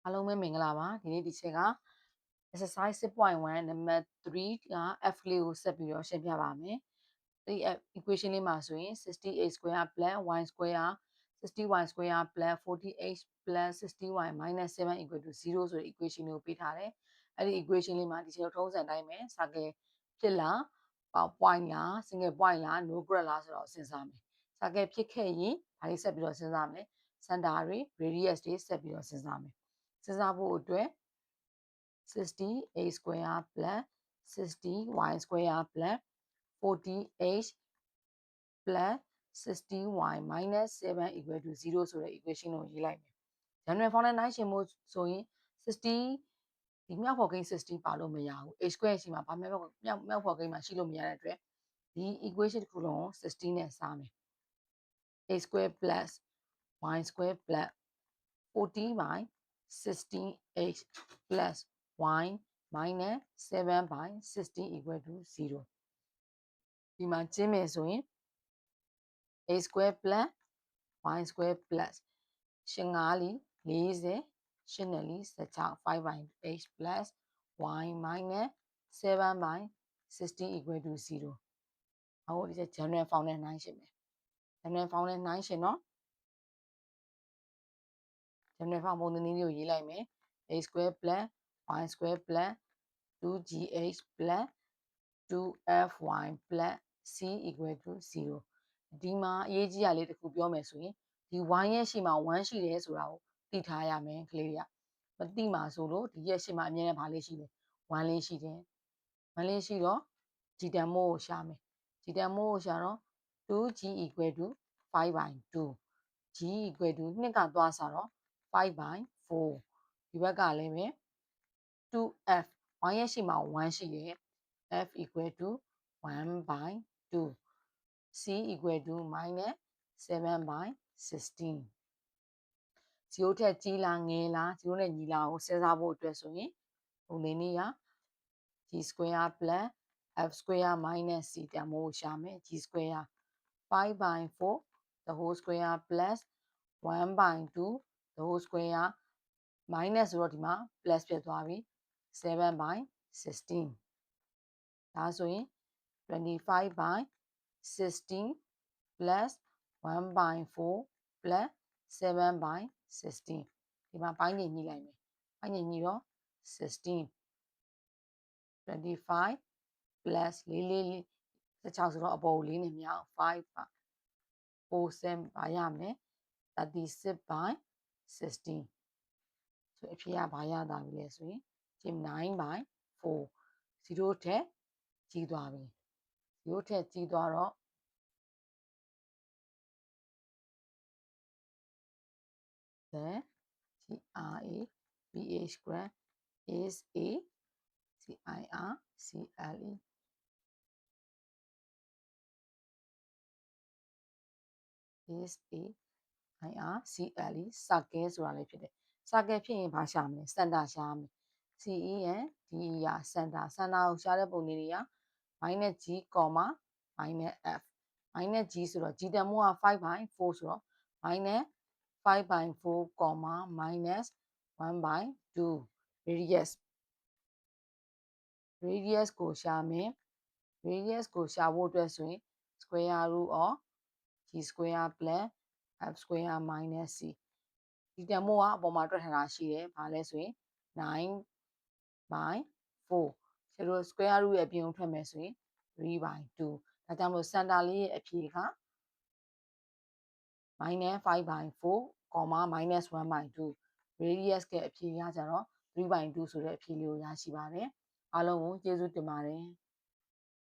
အားလုံးပဲမင်္ဂလာပါဒီနေ့ဒီချက်က exercise 6.1 number 3က f လေးကိုဆက်ပြီးတော့ရှင်းပြပါမယ်ဒီ equation လေးမှာဆိုရင် 60a square plus y square 60y square plus 40h plus 60y minus 7 equal to 0 ဆိုတဲ့ equation ကိုပေးထားတယ်အဲ့ဒီ equation လေးမှာဒီချက်ထုံးစံတိုင်းပဲစာကဲဖြစ်လား point လား single point လား no grad လားဆိုတော့စဉ်းစားမယ်စာကဲဖြစ်ခဲ့ရင်ဘာလေးဆက်ပြီးတော့စဉ်းစားမယ် center တွေ radius တွေဆက်ပြီးတော့စဉ်းစားမယ်စဉ်းစားဖို့အတွက် 60a square plus 60y square plus 40h plus 60y minus 7 equal to 0ဆိုတဲ့ equation ကိုရေးလိုက်မယ် general form နဲ့နှိုင်းယှဉ်ဖို့ဆိုရင်60ဒီမြောက်ဖော်ကိန်း60ပါလို့မရဘူး a square ရှိမှာဘာမြောက်ဖော်ကိန်းမှာရှိလို့မရတဲ့အတွက်ဒီ equation တစ်ခုလုံးကို60နဲ့စားမယ် a square plus y square plus 40 by 16h plus y minus 7 by 60 equal to 0ဒီမှာကျင်းမယ်ဆိုရင် a square plus y square plus 8 5လီ40 8နဲ့လီ16 5 by h plus y minus 7 by 60 equal to 0အခုဒီချက် general form နဲ့နှိုင်းရှင်းမယ် general form နဲ့နှိုင်းရှင်းတော့ general form ပုံသဏ္ဍာန်လေးကိုရေးလိုက်မယ် a square plus y square plus 2gh plus 2fy plus c equal to 0ဒီမှာအရေးကြီးတာလေးတစ်ခုပြောမယ်ဆိုရင်ဒီ y ရဲ့ရှေ့မှာ1ရှိတယ်ဆိုတာကိုသိထားရမယ်ကလေးတွေကမသိမှာဆိုလို့ဒီရဲ့ရှေ့မှာအမြဲတမ်းဘာလေးရှိတယ်1လေးရှိတယ်1လေးရှိတော့ g တန်မိုးကိုရှာမယ် g တန်မိုးကိုရှာတော့ 2g equal to 5 by 2 g equal to 2ကသွားစားတော့5 by 4ဒီဘက်ကလည်းပဲ 2f y ရဲ့ရှေ့မှာ1ရှိတယ် f equal to 1 by 2 c equal to minus 7 by 16 0ထက်ကြီးလားငယ်လား0နဲ့ညီလားကိုစဉ်းစားဖို့အတွက်ဆိုရင်ဟိုလေးနေ့က g square plus f square minus c တန်ဖိုးကိုရှာမယ် g square 5 by 4 the whole square plus 1 by 2 the whole square minus ဆိုတော့ဒီမှာ plus ဖြစ်သွားပြီ7 by 16ဒါဆိုရင်25 by 16 plus 1 by 4 plus 7 by 16ဒီမှာပိုင်းနေညှိလိုက်မယ်ပိုင်းနေညှိတော့16 25 plus 4 16ဆိုတော့အပေါ်ကို4နဲ့မြောက်5 by 4 7ဘာရမလဲ36 by 16ဆိုအဖြစ်ကဘာရတာပြီလဲဆိုရင်9 by 4 0ထက်ကြီးသွားပြီ0ထက်ကြီးသွားတော့then GRA BH square is a CIR CLE is a IR CLE circle ဆိုတာလေးဖြစ်တယ် circle ဖြစ်ရင်ဘာရှာမလဲ center ရှာမယ် CE and DE ရ center ကိုရှာတဲ့ပုံလေးတွေက minus G, minus F minus G ဆိုတော့ G တန်ဖိုးက5 by 4ဆိုတော့ minus 5 by 4, minus 1 by 2 radius ကိုရှာမယ် radius ကိုရှာဖို့အတွက်ဆိုရင် square root of g square plus f square minus c ဒီတန်ဖိုးကအပေါ်မှာတွက်ထားတာရှိတယ်ဘာလဲဆိုရင်9 by 4ကျတို့ square root ရဲ့အပြင်ကိုထွက်မယ်ဆိုရင်3 by 2ဒါကြောင့်မလို့ center လေးရဲ့အဖြေက minus 5 by 4, minus 1 by 2 radius ရဲ့အဖြေကကြတော့3 by 2ဆိုတဲ့အဖြေလေးကိုရရှိပါတယ်အားလုံးကိုကျေးဇူးတင်ပါတယ်